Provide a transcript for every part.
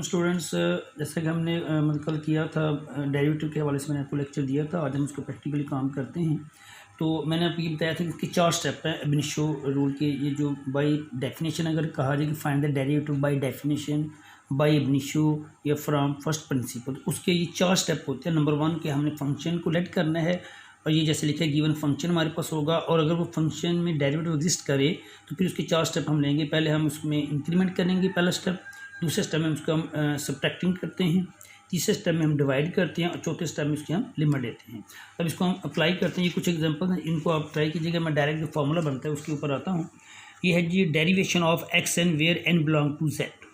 Students, जैसे कि हमने कल किया था डेरिवेटिव के हवाले से मैंने आपको लेक्चर दिया था। आज हम इसको प्रैक्टिकली काम करते हैं। तो मैंने आपको ये बताया था कि इसके 4 स्टेप हैं अब इनिशियो रूल के। ये जो बाय डेफिनेशन अगर कहा जाए कि find the derivative by definition, by initio या फ्रॉम फर्स्ट प्रिंसिपल, उसके ये 4 स्टेप होते हैं। नंबर 1 के हमने फंक्शन को लेट करना है और ये जैसे लिखा है गिवन फंक्शन हमारे पास होगा, और अगर वो फंक्शन में डेरिवेटिव एग्जिस्ट करे तो फिर उसके 4 स्टेप हम लेंगे। पहले हम उसमें इंक्रीमेंट करेंगे पहला स्टेप, दूसरे स्टेप में उसको हम सब्ट्रैक्टिंग करते हैं, तीसरे स्टेप में हम डिवाइड करते हैं और चौथे स्टेप में उसकी हम लिमिट देते हैं। अब इसको हम अप्लाई करते हैं। ये कुछ एग्जांपल हैं, इनको आप ट्राई कीजिएगा। मैं डायरेक्ट जो फार्मूला बनता है उसके ऊपर आता हूँ। ये है जी derivation of x N where N belong to Z.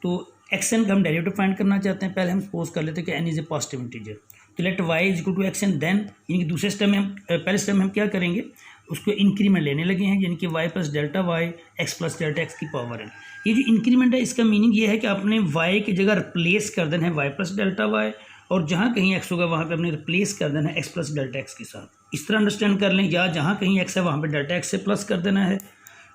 तो एक्स एन का हम डेरिवेटिव फाइंड करना चाहते हैं। पहले हम सपोज कर लेते हैं कि N is a positive integer, तो let Y is equal to X N. Then यानी कि दूसरे स्टेप में हम पहले स्टेप में हम क्या करेंगे, उसको इंक्रीमेंट लेने लगे हैं, यानी कि y plus delta y x plus delta x की पावर एन। ये जो इंक्रीमेंट है इसका मीनिंग ये है कि आपने वाई की जगह रिप्लेस कर देना है वाई प्लस डेल्टा वाई, और जहाँ कहीं एक्स होगा वहाँ पे आपने रिप्लेस कर देना है एक्स प्लस डेल्टा एक्स के साथ। इस तरह अंडरस्टैंड कर लें, या जहाँ कहीं एक्स है वहाँ पे डेल्टा एक्स से प्लस कर देना है,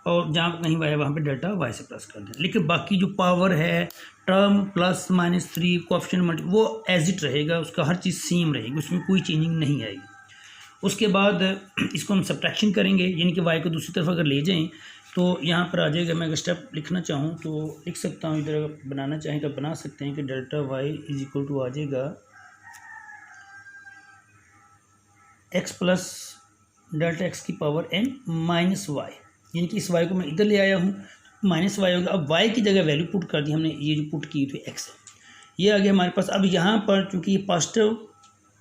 और जहाँ कहीं वाई है वहाँ पे डेल्टा वाई से प्लस कर देना। लेकिन बाकी जो पावर है, term plus minus 3 coefficient multi, वो एज इट रहेगा, उसका हर चीज़ सेम रहेगी, उसमें कोई चेंजिंग नहीं आएगी। उसके बाद इसको हम सब्ट्रैक्शन करेंगे, यानी कि वाई को दूसरी तरफ अगर ले जाएं तो यहाँ पर आ जाएगा। मैं अगर स्टेप लिखना चाहूँ तो लिख सकता हूँ, इधर अगर बनाना चाहें तो बना सकते हैं कि delta Y is equal to आ जाएगा एक्स प्लस डेल्टा एक्स की पावर एन माइनस वाई, यानी कि इस वाई को मैं इधर ले आया हूँ, माइनस वाई होगा। अब वाई की जगह वैल्यू पुट कर दी हमने, ये जो पुट की थी एक्स है, ये आ गया हमारे पास। अब यहाँ पर चूँकि ये पॉजिटिव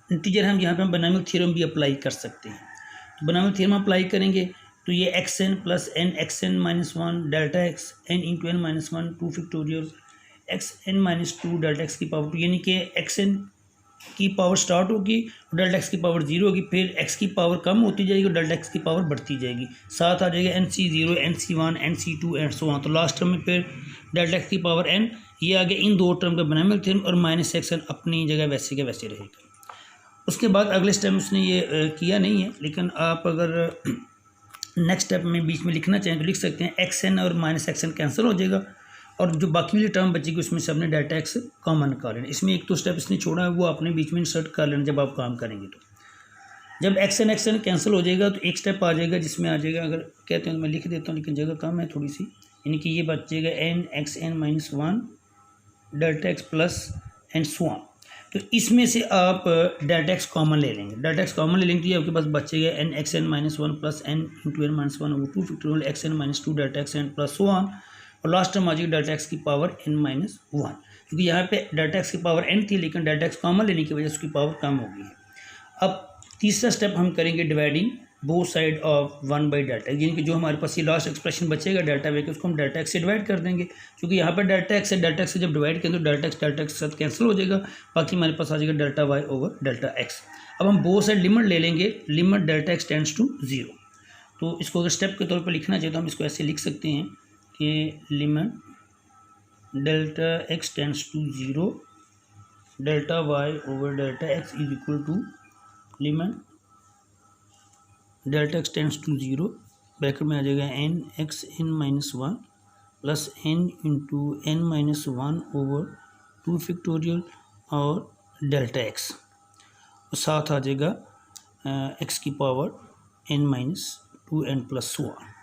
इंटीजर हम यहाँ पे हम बायनॉमियल थ्योरम भी अप्लाई कर सकते हैं। तो बायनॉमियल थ्योरम अप्लाई करेंगे तो ये x n plus n x n minus 1 delta x n into n minus 1 2 factorial x n minus 2 delta x की पावर 2, यानी कि एक्स एन की पावर स्टार्ट होगी और डेल्टा एक्स की पावर 0 होगी, फिर एक्स की पावर कम होती जाएगी और डेल्टा एक्स की पावर बढ़ती जाएगी। साथ आ जाएगा n c 0 n c 1 n c 2 and so on. तो लास्ट टर्म में फिर डेल्टा एक्स की पावर एन, ये आगे इन दो टर्म का बायनॉमियल थ्योरम, और माइनस एक्स एन अपनी जगह वैसे के वैसे रहेगा। उसके बाद अगले स्टेप में उसने ये किया नहीं है, लेकिन आप अगर नेक्स्ट स्टेप में बीच में लिखना चाहें तो लिख सकते हैं। एक्स एन और माइनस एक्स एन कैंसिल हो जाएगा, और जो बाकी वाली टर्म बचेगी उसमें से आपने डेल्टा एक्स कॉमन निकाल लेना। इसमें एक तो स्टेप इसने छोड़ा है, वो आपने बीच में इंसर्ट कर लेना जब आप काम करेंगे। तो जब एक्स एन कैंसिल हो जाएगा तो एक स्टेप आ जाएगा जिसमें आ जाएगा, अगर कहते हैं तो मैं लिख देता हूँ लेकिन जगह कम है थोड़ी सी, यानी कि ये बचेगा n x n minus 1 delta x plus and so on. तो इसमें से आप डेल्टा एक्स कॉमन ले लेंगे। डेल्टा एक्स कॉमन ले लेंगे तो ये आपके पास बचेगा n x n minus 1 plus n into n minus 1 वो 2 factorial x n minus 2 delta x n plus so on, और लास्ट टर्म आ जाएगी डेल्टा एक्स की पावर एन माइनस 1, क्योंकि यहाँ पे डेल्टा एक्स की पावर एन थी लेकिन डेल्टा एक्स कॉमन लेने की वजह से उसकी पावर कम हो गई है। अब तीसरा स्टेप हम करेंगे dividing both side of 1 by delta, यानी कि जो हमारे पास ये लास्ट एक्सप्रेशन बचेगा डेल्टा वाई के, उसको हम डेल्टा एक्स से डिवाइड कर देंगे, क्योंकि यहाँ पर डेल्टा एक्स से जब डिवाइड करें तो डेल्टा एक्स के साथ कैंसिल हो जाएगा, बाकी हमारे पास आ जाएगा delta y over delta x. अब हम बोथ साइड लिमिट ले लेंगे, limit delta x tends to 0। तो इसको अगर स्टेप के तौर पर लिखना चाहिए तो हम इसको ऐसे लिख सकते हैं कि limit delta x tends to 0 delta y over delta x is equal to limit delta x tends to 0, bracket में आ जाएगा n x n minus 1 plus n into n minus 1 over 2 factorial और डेल्टा एक्स, और साथ आ जाएगा x की power N minus 2 n plus 1।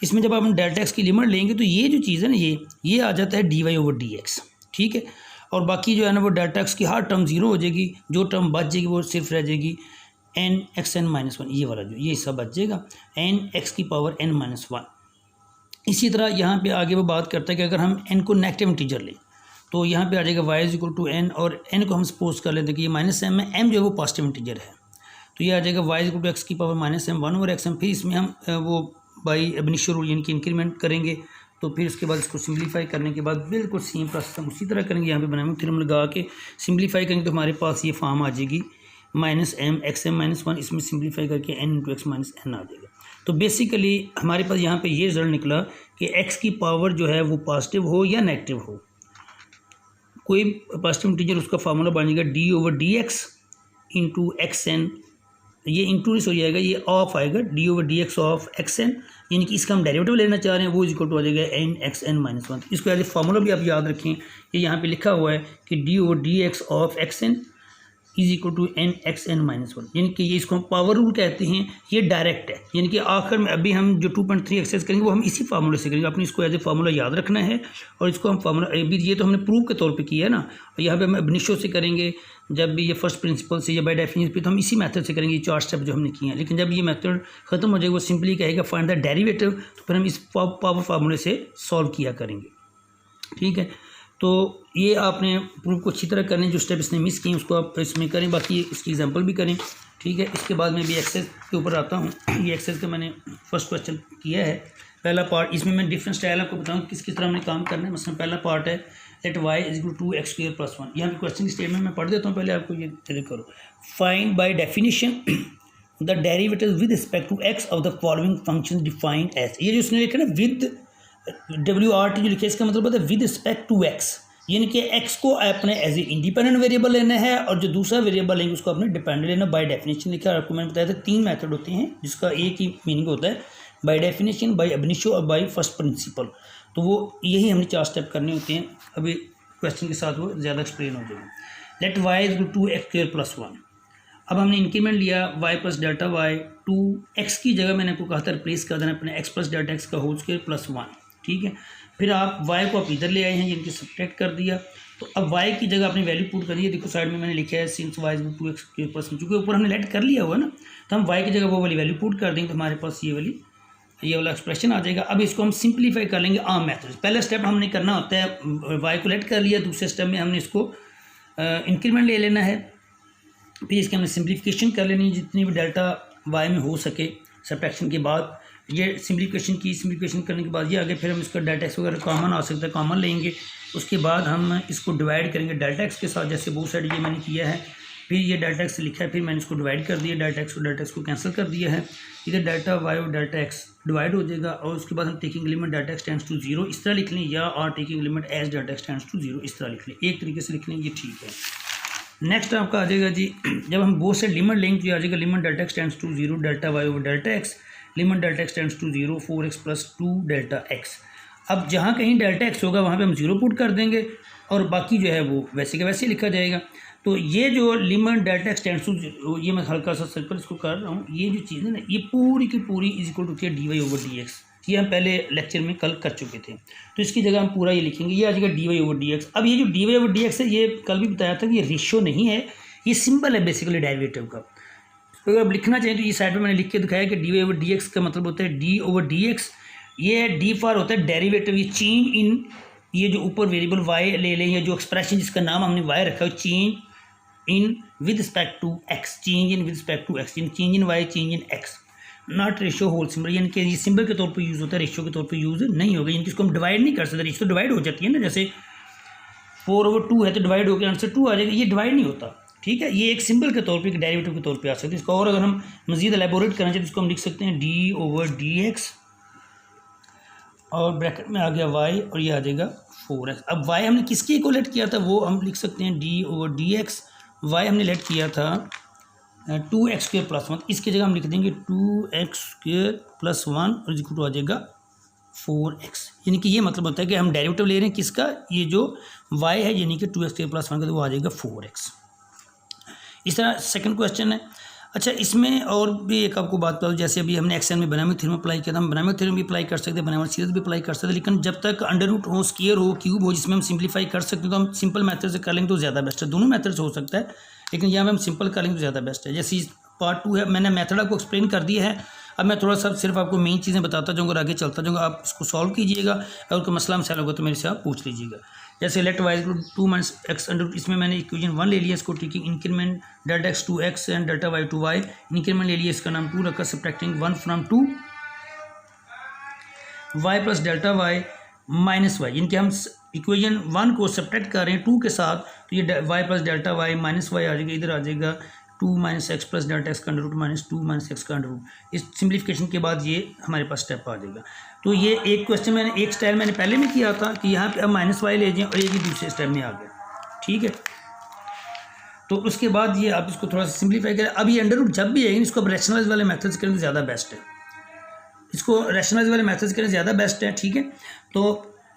इसमें जब आप डेल्टा एक्स की लिमिट लेंगे तो ये जो चीज़ है ना, ये आ जाता है d y over d x, ठीक है। और बाकी जो है ना वो डेल्टा एक्स की हर टर्म 0 हो जाएगी, जो टर्म बच जाएगी वो सिर्फ रह जाएगी एन एक्स एन माइनस 1, ये वाला जो ये हिस्सा बच जाएगा एन एक्स की पावर एन माइनस 1। इसी तरह यहाँ पे आगे वो बात करता है कि अगर हम एन को नेगेटिव इंटीजर लें तो यहाँ पे आ जाएगा Y is equal to n, और एन को हम सपोज कर लेते हैं कि ये माइनस एम है, एम जो है वो पॉजिटिव इंटीजर है, तो ये आ जाएगा Y is equal to X की power minus M 1 over X M. फिर इसमें हम वो बाई अब इनिशियल रूल यानी कि इंक्रीमेंट करेंगे, तो फिर उसके बाद इसको सिंप्लीफाई करने के बाद बिल्कुल सेम प्रोसेस हम उसी तरह करेंगे। यहाँ पे बायनॉमियल थ्योरम लगा के सिंप्लीफाई करेंगे तो हमारे पास ये फॉर्म आ जाएगी minus M X M minus 1, इसमें सिंप्लीफाई करके N into X minus N आ जाएगा। तो बेसिकली हमारे पास यहाँ पे ये रिजल्ट निकला कि एक्स की पावर जो है वो पॉजिटिव हो या नेगेटिव हो, कोई पॉजिटिव इंटीजर उसका फार्मूला बन जाएगा d over d x into x n ये इंक्लूड हो जाएगा, ये ऑफ आएगा d over d x of x n, यानी कि इसका हम डेरिवेटिव लेना चाह रहे हैं, वो इक्वल टू आ जाएगा n x n minus one. इसको एज ए फार्मूला भी आप याद रखें, ये यहाँ पे लिखा हुआ है कि d over d x of x n is equal to n x n minus one, यानी कि ये इसको हम पावर रूल कहते हैं, ये डायरेक्ट है, यानी कि आखिर में अभी हम जो 2.3 एक्सरसाइज करेंगे वो हम इसी फार्मूले से करेंगे। आपने इसको एज ए फार्मूला याद रखना है, और इसको हम फार्मूला अभी ये तो हमने प्रूव के तौर पे किया है ना, और यहाँ पे हम अब इनिशियो से करेंगे, जब भी ये फर्स्ट प्रिंसिपल से या बाय डेफिनेशन पे तो हम इसी मेथड से करेंगे, ये 4 स्टेप जो हमने किए हैं। लेकिन जब ये मेथड खत्म हो जाएगा, वो सिंपली कहेगा फाइंड द डेरिवेटिव, तो फिर हम इस पावर फार्मूले से सॉल्व किया करेंगे, ठीक है। तो ये आपने प्रूफ को अच्छी तरह करने, जो स्टेप इसने मिस किए उसको आप इसमें करें, बाकी इसकी एग्जांपल भी करें, ठीक है। इसके बाद में भी एक्सरसाइज के ऊपर आता हूँ। ये एक्सरसाइज का मैंने फर्स्ट क्वेश्चन किया है, पहला पार्ट, इसमें मैं डिफरेंट स्टाइल आपको बताऊँ किस किस तरह हमने काम करना है। मतलब पहला पार्ट है let Y is equal to x square plus one. यहाँ पे क्वेश्चन स्टेटमेंट में पढ़ देता हूँ, पहले आपको ये करो। Find by definition the derivative with respect to x of the following function defined as. ये जो उसने लिखा ना विद WRT जो लिखा है, इसका मतलब होता है विद रिस्पेक्ट टू एक्स, यानी कि एक्स को आपने एज ए इंडिपेंडेंट वेरिएबल लेना है, और जो दूसरा वेरिएबल लेंगे उसको आपने डिपेंडेंट लेना। बाय डेफिनेशन लिखा है, आपको मैंने बताया था 3 मेथड होते हैं जिसका एक ही मीनिंग होता है, बाय डेफिनेशन, बाय अब इनिशियो और बाय फर्स्ट प्रिंसिपल। तो वो यही हमने 4 स्टेप करने होते हैं। अभी क्वेश्चन के साथ वो ज़्यादा एक्सप्लेन हो जाएगा। Let Y is to x square plus one. अब हमने इंक्रीमेंट लिया Y plus delta Y, 2x की जगह मैंने आपको कहा था रिप्लेस कर देना अपने एक्स प्लस डेल्टा एक्स का होल स्क्वायर प्लस वन, ठीक है। फिर आप y को आप इधर ले आए हैं, जिनकी सब्ट्रैक्ट कर दिया, तो अब y की जगह आपने वैल्यू पुट कर दी है। देखो साइड में मैंने लिखा है since y is 2x square plus one, चूँकि ऊपर हमने लेट कर लिया हुआ है ना, तो हम y की जगह वो वाली वैल्यू पुट कर देंगे, तो हमारे पास ये वाला एक्सप्रेशन आ जाएगा। अब इसको हम सिंप्लीफाई कर लेंगे आम मेथड। पहला स्टेप हमने करना होता है y को लेट कर लिया, दूसरे स्टेप में हमने इसको इंक्रीमेंट ले लेना है, फिर इसकी हमने सिंप्लीफिकेशन कर लेनी है जितनी भी डेल्टा y में हो सके सब्ट्रैक्शन के बाद। ये सिंप्लीफिकेशन करने के बाद ये आगे फिर हम इसका डेल्टा एक्स वगैरह कॉमन आ सकता है, कॉमन लेंगे। उसके बाद हम इसको डिवाइड करेंगे डेल्टा एक्स के साथ, जैसे बहुत साइड ये मैंने किया है। फिर ये डेल्टा एक्स लिखा है, फिर मैंने इसको डिवाइड कर दिया, डेल्टा एक्स को कैंसिल कर दिया है। इधर डेल्टा वाई और डेल्टा एक्स डिवाइड हो जाएगा, और उसके बाद हम taking limit delta x tends to 0 इस तरह लिख लें, या और taking limit as delta x tends to 0 इस तरह लिख लें। एक तरीके से लिख लें, ये ठीक है। नेक्स्ट आपका आ जाएगा जी, जब हम बहुत से लिमिट लेंगे तो आ जाएगा limit delta x tends to 0 delta y over delta x, limit delta x tends to 0 4x plus 2 delta x. अब जहाँ कहीं डेल्टा एक्स होगा वहाँ पे हम 0 पुट कर देंगे, और बाकी जो है वो वैसे के वैसे लिखा जाएगा। तो ये जो limit delta x tends to 0, ये मैं हल्का सा सर्कल इसको कर रहा हूँ, ये जो चीज़ है ना, ये पूरी की पूरी is equal to dy over dx। ये हम पहले लेक्चर में कल कर चुके थे, तो इसकी जगह हम पूरा ये लिखेंगे, ये आ जाएगा dy ओवर dx। अब ये जो dy ओवर dx है, ये कल भी बताया था कि ये रेशियो नहीं है, ये सिंबल है बेसिकली डेरिवेटिव का। तो अगर आप लिखना चाहें तो ये साइड पे मैंने लिख के दिखाया कि dy ओवर dx का मतलब होता है d ओवर dx। ये d फॉर होता है डेरिवेटिव, ये चेंज इन, ये जो ऊपर वेरिएबल y ले लें, या जो एक्सप्रेशन जिसका नाम हमने y रखा है, change in with respect to x, change in with respect to x, change in y, change in x, not ratio whole symbol, यानी कि ये सिंबल के तौर पर यूज़ होता है, रेशियो के तौर पर यूज़ नहीं होगा, यानी कि इसको हम डिवाइड नहीं कर सकते। रेशियो तो डिवाइड हो जाती है ना, जैसे 4 ओवर 2 है तो डिवाइड होकर आंसर 2 आ जाएगा, ये डिवाइड नहीं होता, ठीक है। ये एक सिंबल के तौर पे, एक डेरिवेटिव के तौर पे आ सकते हैं। इसका और अगर हम मज़ीद एलेबोरेट करना चाहें तो इसको हम लिख सकते हैं d ओवर dx, और ब्रैकेट में आ गया y, और ये आ जाएगा 4x। अब y हमने किसके इक्वलेट किया था वो हम लिख सकते हैं d ओवर dx, y हमने लेट किया था 2x स्क्वायर प्लस 1, इसकी जगह हम लिख देंगे 2x स्क्वायर प्लस 1 और इक्वल टू आ जाएगा 4x। यानी कि ये मतलब होता है कि हम डेरिवेटिव ले रहे हैं किसका, ये जो y है, यानी कि 2x स्क्वायर प्लस 1 का, तो वो आ जाएगा 4x। इस तरह सेकंड क्वेश्चन है। अच्छा, इसमें और भी एक आपको बात बता दूं, जैसे अभी हमने एक्सएन में बनामिक थ्योरम अप्लाई किया था, हम बनामिक थ्योरम भी अप्लाई कर सकते हैं, बनामिक सीरीज भी अप्लाई कर सकते हैं, लेकिन जब तक अंडर रूट हो, स्क्वायर हो, क्यूब हो, जिसमें हम सिंप्लीफाई कर सकते हैं, तो हम सिंपल मेथड से कर लेंगे तो ज़्यादा बेस्ट है। दोनों मेथड से हो सकता है, लेकिन यहाँ में हम सिंपल कर लेंगे तो ज़्यादा बेस्ट है। जैसे पार्ट 2 है, मैंने मेथड आपको एक्सप्लेन कर दिया है। अब मैं थोड़ा सा सिर्फ आपको मेन चीज़ें बताता जाऊँगा और आगे चलता जाऊँगा, आप इसको सॉल्व कीजिएगा, अगर कोई मसला मसाइल होगा तो मेरे से आप पूछ लीजिएगा। जैसे let y 2 minus x under, इसमें मैंने इक्वेशन 1 ले लिया, इसको taking increment delta x to x and delta y to y, increment ले लिया, इसका नाम 2 रखा, subtracting 1 from 2 y plus delta Y minus y, इनके हम इक्वेशन 1 को सब्ट्रैक्ट कर रहे हैं 2 के साथ, तो ये Y plus delta Y minus Y आ जाएगा, इधर आ जाएगा 2 minus X plus delta X का under root minus 2 minus X का अंडर रूट। इस सिम्प्लीफिकेशन के बाद ये हमारे पास स्टेप आ जाएगा। तो ये एक क्वेश्चन मैंने, एक स्टाइल मैंने पहले में किया था कि यहाँ पे अब माइनस वाई ले जाएं, और ये दूसरे स्टेप में आ गया, ठीक है। तो उसके बाद ये आप इसको थोड़ा सा सिंप्लीफाई करें। अब ये अंडर रूट जब भी है इसको आप रैशनलाइज वाले मेथड से करें तो ज़्यादा बेस्ट है, इसको रैशनलाइज वाले मेथड से करें ज़्यादा बेस्ट है, ठीक है। तो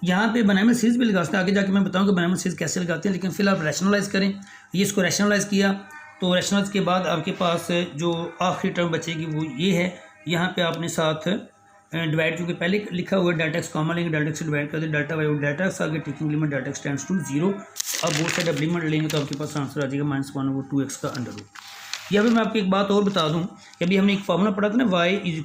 यहाँ पे बनाइमल सीरीज़ भी लगा सकते हैं, आगे जाके मैं बताऊँगा बनाइमल सीरीज़ कैसे लगाते हैं, लेकिन फिलहाल आप रैशनलाइज करें। ये इसको रैशनलाइज किया तो रैशनलाइज के बाद आपके पास जो आखिरी टर्म बचेगी वो ये है। यहाँ पे आपने साथ डिवाइड, क्योंकि पहले लिखा हुआ है डेल्टा एक्स कॉमन लेंगे, डेल्टा एक्स से डिवाइड कर दें, डेल्टा वाई और डेल्टा एक्स आगे taking limit delta x tends to 0। अब बोथ साइड अब लिमिट लेंगे तो आपके पास आंसर आ जाएगा -1/2x का अंडर रूट। यहाँ पे मैं आपको एक बात और बता दूँ कि अभी हमने एक फार्मूला पढ़ा था ना, y is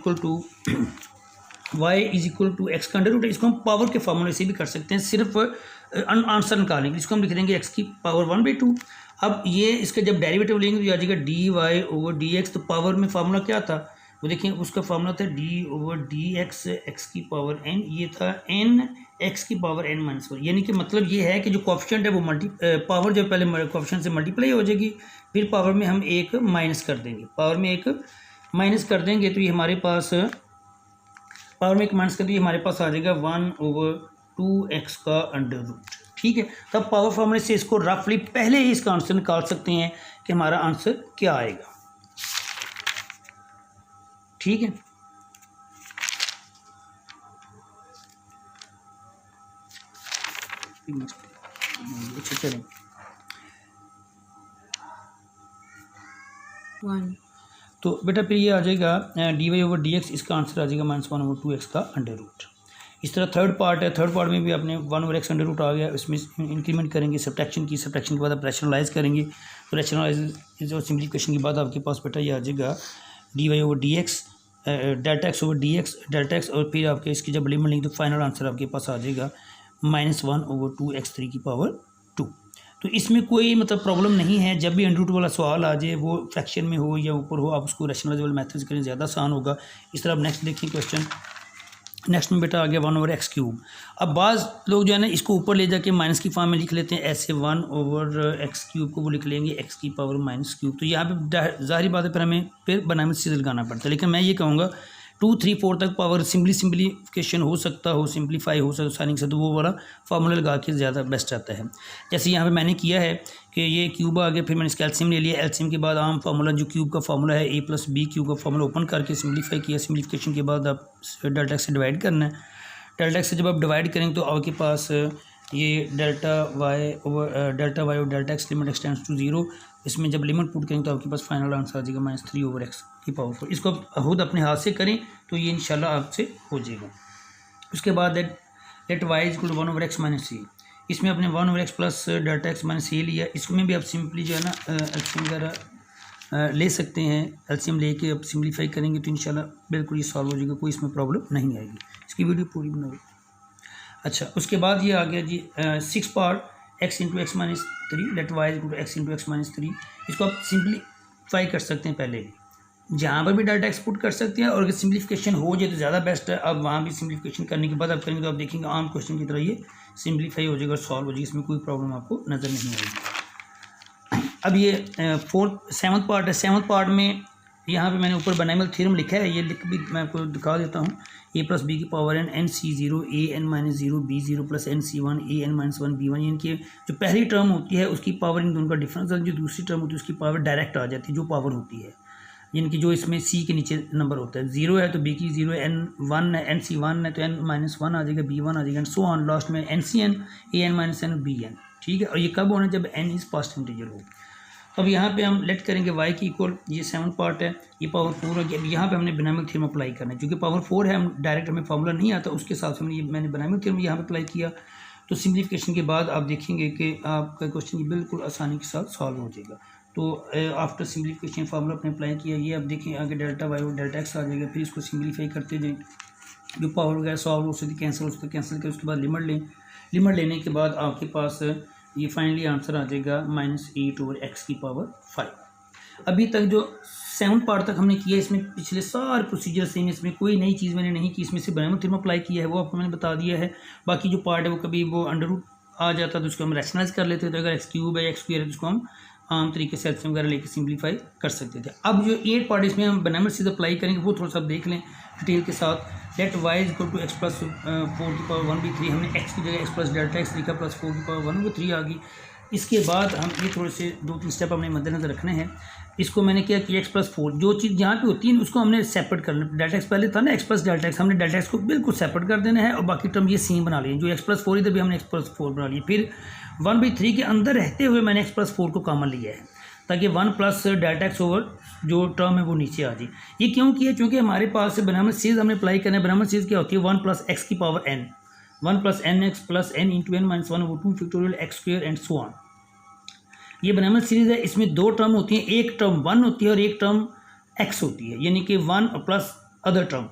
equal to x का अंडर रूट। इसको हम पावर के फार्मूले से भी कर सकते हैं, सिर्फ आंसर निकालने के लिए। इसको हम लिख देंगे एक्स की पावर 1/2। अब ये इसका जब डेरिवेटिव लेंगे तो आ जाएगा dy/dx। तो पावर में फार्मूला क्या था वो देखिए, उसका फार्मूला था d/dx एक्स की पावर n, ये था n एक्स की पावर n - 1। यानी कि मतलब ये है कि जो कोएफिशिएंट है वो पावर जब पहले कोएफिशिएंट से मल्टीप्लाई हो जाएगी, फिर पावर में हम एक माइनस कर देंगे, पावर में एक माइनस कर देंगे तो ये हमारे पास पावर में एक माइनस कर दिए, हमारे पास आ जाएगा 1/2x का अंडर रूट, ठीक है। तब पावर फॉर्मूले से इसको रफली पहले ही इसका आंसर निकाल सकते हैं कि हमारा आंसर क्या आएगा, ठीक है। अच्छा चलें 1। तो बेटा फिर ये आ जाएगा dy/dx, इसका आंसर आ जाएगा -1/2x का अंडर रूट। इस तरह थर्ड पार्ट है, थर्ड पार्ट में भी आपने 1/x अंडर रूट आ गया, इसमें इंक्रीमेंट करेंगे सब्ट्रैक्शन की, सब्ट्रैक्शन के बाद आप रैशनलाइज करेंगे। तो रैशनलाइज और सिम्प्लीफिकेशन के बाद आपके पास बेटा ये आ जाएगा dy/dx delta x/dx delta x, और फिर आपके इसकी जब लिमिट लेंगे तो फाइनल आंसर आपके पास आ जाएगा -1/2x3 की पावर 2। तो इसमें कोई मतलब प्रॉब्लम नहीं है, जब भी अंडर रूट वाला सवाल आ जाए वो फ्रैक्शन में हो या ऊपर हो, आप उसको रैशनलाइज वाले मेथड से करें ज़्यादा आसान होगा। इस तरह आप नेक्स्ट देखिए क्वेश्चन, नेक्स्ट में बेटा आ गया 1/x3। अब बाज़ लोग जो है ना इसको ऊपर ले जाके माइनस की फॉर्म में लिख लेते हैं, ऐसे 1/x3 को वो लिख लेंगे x की पावर -3। तो यहाँ पे ज़ाहिर बात है फिर हमें फिर बनाने से लगाना पड़ता है, लेकिन मैं ये कहूँगा 2, 3, 4 तक पावर सिम्प्लीफिकेशन हो सकता हो, सिंप्लीफाई हो सकता आसानी से, तो वो वाला फार्मूला लगा के ज़्यादा बेस्ट आता है। जैसे यहाँ पे मैंने किया है कि ये क्यूब आ गया, फिर मैंने इसका एलसीएम ले लिया, एलसीएम के बाद आम फार्मूला जो क्यूब का फार्मूला है a+b क्यूब का फार्मूला ओपन करके सिम्प्लीफाई किया। सिम्प्लीफिकेशन के बाद आप डेल्टा एक्स से डिवाइड करना है, डेल्टा एक्स से जब आप डिवाइड करेंगे तो आपके पास ये डेल्टा वाई और delta x limit x tends to 0, इसमें जब लिमिट पुट करेंगे तो आपके पास फाइनल आंसर आ जाएगा -3/x की पावर 4। इसको आप खुद अपने हाथ से करें तो ये इंशाल्लाह आपसे हो जाएगा। उसके बाद let y equal to 1/x - a, इसमें अपने 1/x plus delta x minus a लिया। इसमें भी आप सिंपली जो है ना एलसीएम वगैरह ले सकते हैं, एलसीएम लेके आप सिंप्लीफाई करेंगे तो इंशाल्लाह बिल्कुल ये सॉल्व हो जाएगा, कोई इसमें प्रॉब्लम नहीं आएगी। इसकी वीडियो पूरी बनाओ। अच्छा, उसके बाद ये आ गया जी 6 part x × x - 3 let y equal to x × x - 3। इसको आप सिंप्लीफाई कर सकते हैं, पहले जहाँ पर भी डाटा एक्स पुट कर सकते हैं, और अगर सिंप्लीफिकेशन हो जाए तो ज़्यादा बेस्ट है। अब वहाँ भी सिंप्लीफिकेशन करने के बाद आप करेंगे तो आप देखेंगे आम क्वेश्चन की तरह ये सिंप्लीफाई हो जाएगा और सॉल्व हो जाएगी, इसमें कोई प्रॉब्लम आपको नज़र नहीं आएगी। अब ये 7th पार्ट है। 7th पार्ट में यहाँ पे मैंने ऊपर बनाइमल थ्योरम लिखा है, ये लिख भी मैं आपको दिखा देता हूँ। a+b की power n c0 an - 0 b0 + nc1 an - 1 b1। इनकी जो पहली टर्म होती है उसकी पावर इन दोनों का डिफरेंस, जो दूसरी टर्म होती है उसकी पावर डायरेक्ट आ जाती है, जो पावर होती है जिनकी जो इसमें c के नीचे नंबर होता है। 0 है तो b की 0 है, n1 है nc1 है तो n - 1 आ जाएगा, b1 आ जाएगा, सो ऑन लास्ट में ncn an - n bn, ठीक है। और ये कब होना है? जब n इज़ पास्ट इंटीजर हो। अब यहाँ पे हम लेट करेंगे y की इक्वल, ये 7 पार्ट है, ये पावर 4 हो गया। अब यहाँ पे हमने बनाइमल थ्योरम अप्लाई करना है, क्योंकि पावर 4 है, हम डायरेक्ट हमें फार्मूला नहीं आता, उसके साथ मैंने बनाइमल थ्योरम यहाँ पे अप्लाई किया। तो सिम्प्लीफिकेशन के बाद आप देखेंगे कि आपका क्वेश्चन बिल्कुल आसानी के साथ सॉल्व हो जाएगा। तो आफ्टर सिम्प्लीफिकेशन फार्मूला अपने अप्लाई किया, ये आप देखें आगे डेल्टा वाई और डेल्टा एक्स आ जाएगा। फिर इसको सिम्प्लीफाई करते जाएँ, जो पावर वगैरह सॉल्व हो सकती कैंसिल हो सकती है, कैंसिल करें, उसके बाद लिमिट लें। लिमिट लेने के बाद आपके पास ये फाइनली आंसर आ जाएगा -8/x की पावर 5। अभी तक जो 7 पार्ट तक हमने किया, इसमें पिछले सारे प्रोसीजर सेम, इसमें कोई नई चीज़ मैंने नहीं की। इसमें से बनाइमल थ्योरम अप्लाई किया है, वो आपको मैंने बता दिया है। बाकी जो पार्ट है वो कभी वो अंडर रूट आ जाता तो उसको हम रैशनलाइज कर लेते थे, अगर x³ है x² है तो उसको हम आम तरीके से एलसीएम वगैरह लेके सिंप्लीफाई कर सकते थे। अब जो 8 पार्ट इसमें हम बनाइमल सीरीज अप्लाई करेंगे वो थोड़ा सा देख लें डिटेल के साथ। Let y equal to x + 4 की पावर 1/3, हमने x की जगह x + डेल्टा x लिखा, +4 की पावर 1/3 आ गई। इसके बाद हम ये थोड़े से 2-3 स्टेप अपने मद्देनजर रखने हैं। इसको मैंने किया कि x+4 जो चीज़ यहाँ पे होती है उसको हमने सेपरेट करना। डेल्टा एक्स पहले था ना x प्लस डेल्टा एक्स, हमने डेल्टा एक्स को बिल्कुल सेपरेट कर देना है और बाकी टर्म ये सेम बना लिए। जो x+4 इधर भी हमने x+4 बना लिए। फिर 1/3 के अंदर रहते हुए मैंने x+4 को कॉमन लिया है ताकि 1 प्लस डेल्टा एक्स ओवर जो टर्म है वो नीचे आ जाए। ये क्यों किया? क्योंकि हमारे पास से बनामन सीरीज हमने अप्लाई करना है। बनामन सीरीज क्या होती है? 1 प्लस एक्स की power n, 1 plus n x plus n into n minus 1/2 factorial x square and so on. ये बनामन सीरीज है। इसमें दो टर्म होती हैं, एक टर्म 1 होती है और एक टर्म x होती है, यानी कि 1 प्लस अदर टर्म।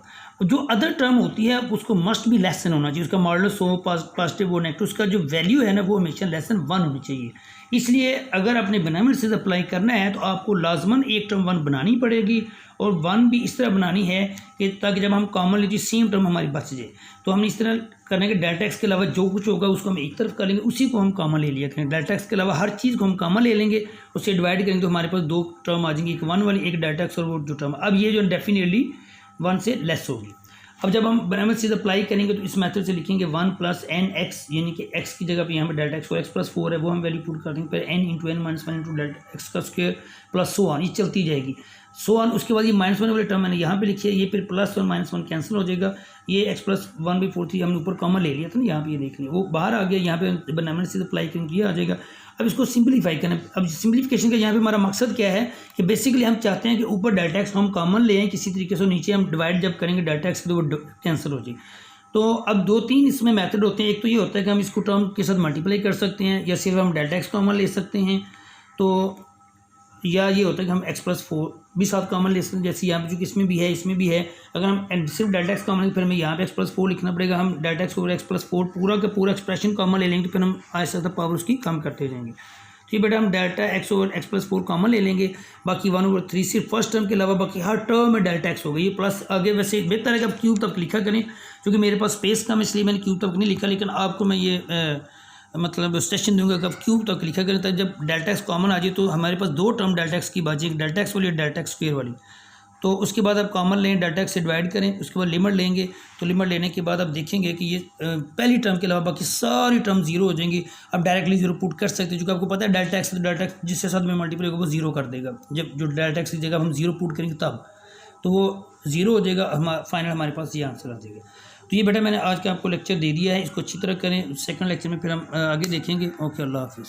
जो अदर टर्म होती है उसको मस्ट भी लेस देन होना चाहिए, उसका मॉडुलस हो पॉजिटिव और नेगेटिव, उसका जो वैल्यू है ना वो हमेशा लेस देन 1 होनी चाहिए। इसलिए अगर अपने बनामन सीरीज अप्लाई करना है तो आपको लाजमन एक टर्म 1 बनानी पड़ेगी और 1 भी इस तरह बनानी है कि ताकि जब हम कॉमन लीजिए सेम टर्म हमारी बच जाए। तो हम इस तरह करने के डेल्टा एक्स के अलावा जो कुछ होगा उसको हम एक तरफ कर लेंगे, उसी को हम कॉमन ले लिया करेंगे। डेल्टा एक्स के अलावा हर चीज़ को हम कॉमन ले लेंगे, उससे डिवाइड करेंगे तो हमारे पास दो टर्म आ जाएंगी, एक 1 वाली, एक डेल्टा एक्स और वो जो टर्म। अब ये जो डेफिनेटली 1 से लेस होगी। अब जब हम बनामन सीरीज अप्लाई करेंगे तो इस मेथड से लिखेंगे 1 प्लस एन एक्स, यानी कि x की जगह पे यहाँ पे डेल्टा एक्स को x+4 है वो हम वैल्यू पुट कर देंगे। फिर n into n minus 1 into delta X का स्क्वायर प्लस सो ऑन, ये चलती जाएगी सो ऑन। उसके बाद ये -1 वाली टर्म मैंने यहाँ पे लिखी है, ये फिर प्लस और -1 कैंसिल हो जाएगा। ये x+1/4 हमने ऊपर कॉमन ले लिया था ना, यहाँ पे ये देख लें वो बाहर आ गया। यहाँ पे बनामन सीरीज अप्लाई करेंगे ये आ जाएगा। अब इसको सिंपलीफाई करना। अब सिंपलीफिकेशन का यहाँ पे हमारा मकसद क्या है कि बेसिकली हम चाहते हैं कि ऊपर डेल्टा एक्स हम कॉमन ले आएँ किसी तरीके से, नीचे हम डिवाइड जब करेंगे डेल्टा एक्स तो वो कैंसिल हो जाए। तो अब 2-3 इसमें मेथड होते हैं। एक तो ये होता है कि हम इसको टर्म के साथ मल्टीप्लाई कर सकते हैं या सिर्फ हम डेल्टा एक्स कॉमन ले सकते हैं, तो या ये होता है कि हम x+4 भी साथ कॉमन ले सकते हैं, जैसे यहाँ पे जो इसमें भी है इसमें भी है। अगर हम सिर्फ डेल्टा एक्स कॉमन फिर हमें यहाँ पे x+4 लिखना पड़ेगा। हम डेल्टा एक्स ओवर x+4 पूरा का पूरा एक्सप्रेशन कॉमन ले लेंगे तो फिर हम आहिस्ता आहिस्ता पावर उसकी कम करते जाएंगे। ठीक बेटा, हम delta x over x+4 common ले लेंगे, बाकी 1/3 सिर्फ फर्स्ट टर्म के अलावा बाकी हर टर्म में डेल्टा एक्स हो गई। ये प्लस आगे वैसे बेहतर है कि आप क्यूब तक लिखा करें, क्योंकि मेरे पास स्पेस कम इसलिए मैंने क्यूब तक नहीं लिखा, लेकिन आपको मैं ये मतलब स्टेशन दूंगा कि आप क्यूब तक लिखा करें ताकि जब डेल्टा एक्स कॉमन आ जाए तो हमारे पास दो टर्म डेल्टा एक्स की बाजी, एक डेल्टा एक्स वाली और डेल्टा एक्स स्क्वायर वाली। तो उसके बाद आप कॉमन लें, डेल्टा एक्स से डिवाइड करें, उसके बाद लिमिट लेंगे। तो लिमिट लेने के बाद आप देखेंगे कि ये पहली टर्म के अलावा बाकी सारी टर्म जीरो हो जाएंगी। आप डायरेक्टली जीरो पुट कर सकते हैं, क्योंकि आपको पता है डेल्टा एक्स जिसके साथ में मल्टीप्लाई होगा वो जीरो कर देगा। जब जो डेल्टा एक्स की जगह हम जीरो पुट करेंगे तब तो वो जीरो हो जाएगा, फाइनल हमारे पास ये आंसर आ जाएगा। तो ये बेटा मैंने आज का आपको लेक्चर दे दिया है, इसको अच्छी तरह करें। सेकंड लेक्चर में फिर हम आगे देखेंगे। ओके, अल्लाह हाफिज़।